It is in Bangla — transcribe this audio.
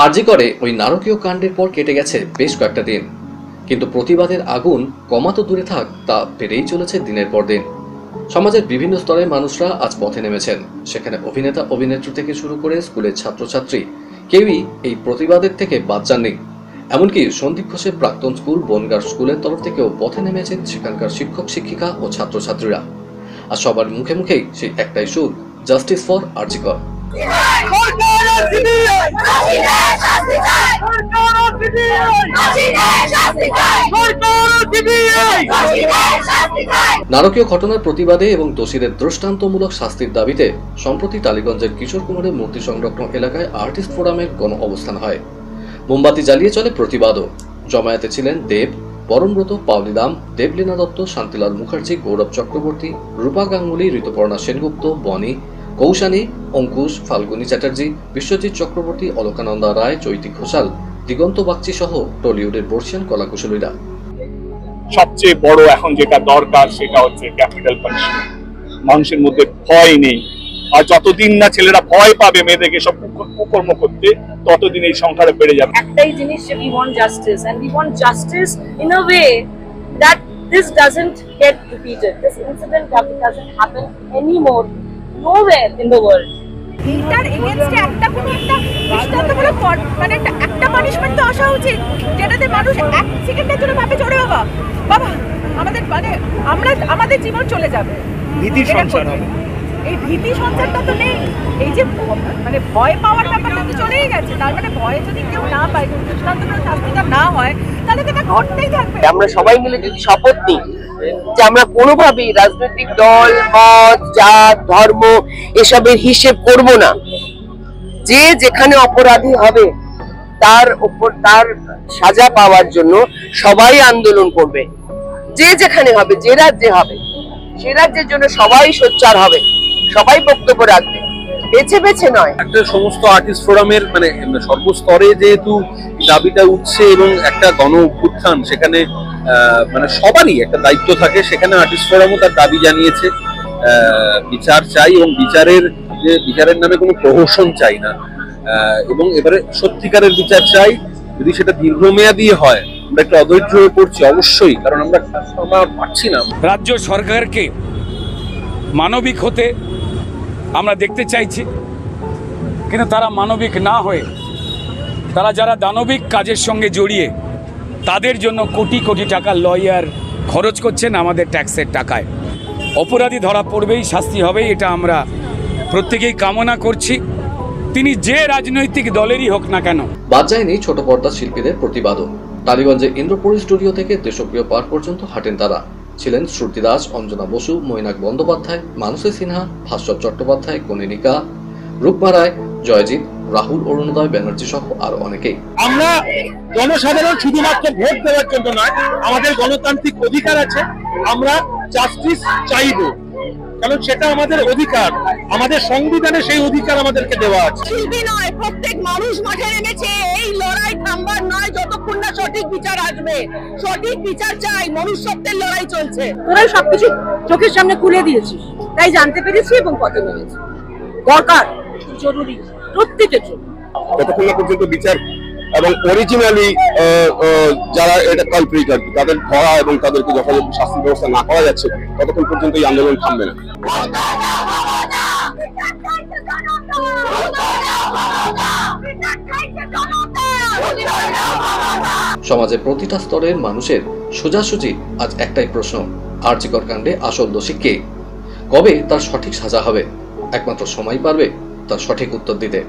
আরজি করে ওই নারকীয় কাণ্ডের পর কেটে গেছে বেশ কয়েকটা দিন, কিন্তু প্রতিবাদের আগুন কমা তো দূরে থাক, তা বেড়েই চলেছে দিনের পর দিন। সমাজের বিভিন্ন স্তরের মানুষরা আজ পথে নেমেছেন। সেখানে অভিনেতা অভিনেত্রী থেকে শুরু করে স্কুলের ছাত্রছাত্রী কেউই এই প্রতিবাদের থেকে বাদ যাননি। এমনকি সন্দীপ ঘোষের প্রাক্তন স্কুল বনগাঁ স্কুলের তরফ থেকেও পথে নেমেছেন সেখানকার শিক্ষক শিক্ষিকা ও ছাত্রছাত্রীরা। আর সবার মুখে মুখেই সেই একটাই সুর, জাস্টিস ফর আরজি কর। নারকীয় ঘটনার প্রতিবাদে এবং দোষীদের দৃষ্টান্তমূলক শাস্তির দাবিতে সম্প্রতি টালিগঞ্জের কিশোর কুমারের মূর্তি সংরক্ষণ এলাকায় আর্টিস্ট ফোরামের গণ অবস্থান হয়। মোমবাতি জ্বালিয়ে চলে প্রতিবাদও। জমায়েতে ছিলেন দেব, পরমব্রত, পাওলি দাম, দেবলীনা দত্ত, শান্তিলাল মুখার্জি, গৌরব চক্রবর্তী, রূপা গাঙ্গুলি, ঋতুপর্ণা সেনগুপ্ত, বনি, কৌশানী, অঙ্কুশ, ফাল্গুনী চ্যাটার্জি, বিশ্বজিৎ চক্রবর্তী, অলকানন্দা রায়, চৈতি ঘোষাল, দিগন্ত বাগচি সহ টলিউডের বর্ষিয়ান কলাকুশলীরা। সবচেয়ে বড় এখন যেটা দরকার সেটা হচ্ছে ক্যাপিটাল পানিশমেন্ট। মানুষের মধ্যে ভয় নেই, আর যতদিন না ছেলেরা ভয় পাবে মেয়েদেরকে সব কুকর্ম করতে, ততদিন এই সংখ্যাটা বেড়ে যাবে। একটাই জিনিস যে we want justice, and we want justice in a way that this doesn't get repeated. This incident doesn't happen anymore nowhere in the world. এটার এগেইনস্টে একটা কোনো একটা দৃষ্টান্তমূলক মানে একটা পানিশমেন্ট তো আসা উচিত, যেটাতে মানুষ এক সেকেন্ডের জন্য ভাবে চড়ে বাবা আমাদের মানে আমরা আমাদের জীবন চলে যাবে, ভীতি সঞ্চার হবে। এই ভীতি সঞ্চারটা তো নেই। এই যে মানে ভয় পাওয়ার ব্যাপারটা তো চলেই গেছে। তার মানে ভয় যদি কেউ না পায়, দৃষ্টান্তমূলক শাস্তিটা না হয়, তাহলে তো এটা ঘটতেই থাকবে। আমরা সবাই মিলে যদি শপথ নিই যে আমরা কোনোভাবেই রাজনৈতিক দল, মত, জাত, ধর্ম এসবের হিসেব করব না, যে যেখানে অপরাধী হবে তার উপর তার সাজা পাওয়ার জন্য সবাই আন্দোলন করবে। যে যেখানে হবে, যে রাজ্যে হবে, সে রাজ্যের জন্য সবাই সোচ্চার হবে, সবাই বক্তব্য রাখবে, বেছে বেছে নয়। একটা সমস্ত আর্টিস্ট ফোরামের মানে সর্বস্তরে যেহেতু দাবিটা উঠছে এবং একটা গণ অভ্যুত্থান, সেখানে মানে সবারই একটা দায়িত্ব থাকে। সেখানে আর্টিস্ট ফোরামও তার দাবি জানিয়েছে, বিচার চাই এবং বিচারের নামে কোনো প্রহসন চাই না, এবং এবারে সত্যিকারের বিচার চাই। যদি সেটা দীর্ঘমেয়াদী হয়, আমরা একটু অধৈর্য হয়ে পড়ছি অবশ্যই, কারণ আমরা পারছি না। রাজ্য সরকারকে মানবিক হতে আমরা দেখতে চাইছি, কিন্তু তারা মানবিক না হয়ে তারা যারা দানবিক কাজের সঙ্গে জড়িয়ে তাদের জন্য কোটি কোটি টাকা লয়ার খরচ করছেন আমাদের ট্যাক্সের টাকায়। অপরাধী ধরা পড়বেই, শাস্তি হবেই, এটা আমরা প্রত্যেকেই কামনা করছি, তিনি যে রাজনৈতিক দলেরই হোক না কেন। বাদ যায়নি ছোট পর্দার শিল্পীদের প্রতিবাদও। টালিগঞ্জে ইন্দ্রপুরী স্টুডিও থেকে দেশপ্রিয় পার্ক পর্যন্ত হাঁটেন তারা। ছিলেন শ্রুতি দাস, অঞ্জনা বসু, মৈনাক বন্দ্যোপাধ্যায়, মানসী সিনহা, ভাস্বর চট্টোপাধ্যায়, কনিনিকা, রূপমা রায়, জয়জিৎ, রাহুল অরুণোদয় ব্যানার্জি সহ আরো অনেকেই। আমরা জনসাধারণ শুধুমাত্র ভোট দেওয়ার জন্য নয়, আমাদের গণতান্ত্রিক অধিকার আছে, আমরা জাস্টিস চাইব, কারণ সেটা আমাদের অধিকার, আমাদের সংবিধানে সেই অধিকার আমাদেরকে দেওয়া আছে। শিল্পী নয়, প্রত্যেক মানুষ মাঠে নেমেছে। এই লড়াই থামবার নয় যতক্ষণ না সঠিক বিচার আসবে। সঠিক বিচার চাই, মনুষ্যত্বের লড়াই চলছে। তোরাই সবকিছু চোখের সামনে খুলে দিয়েছিস, তাই জানতে পেরেছি এবং পথে নেমেছি। দরকার, জরুরি, প্রত্যেকের জন্য। যতক্ষণ না পর্যন্ত বিচার এবং অরিজিনালি যারা এটা কালপ্রিট আর কি তাদের ধরা এবং তাদেরকে যথাযথ শাস্তির ব্যবস্থা না করা যাচ্ছে, ততক্ষণ পর্যন্ত এই আন্দোলন থামবে না। সমাজের প্রতিটা স্তরের মানুষের সোজাসুজি আজ একটাই প্রশ্ন, আরজি কর কাণ্ডে আসল দোষী কে? কবে তার সঠিক সাজা হবে? একমাত্র সময় পারবে তার সঠিক উত্তর দিতে।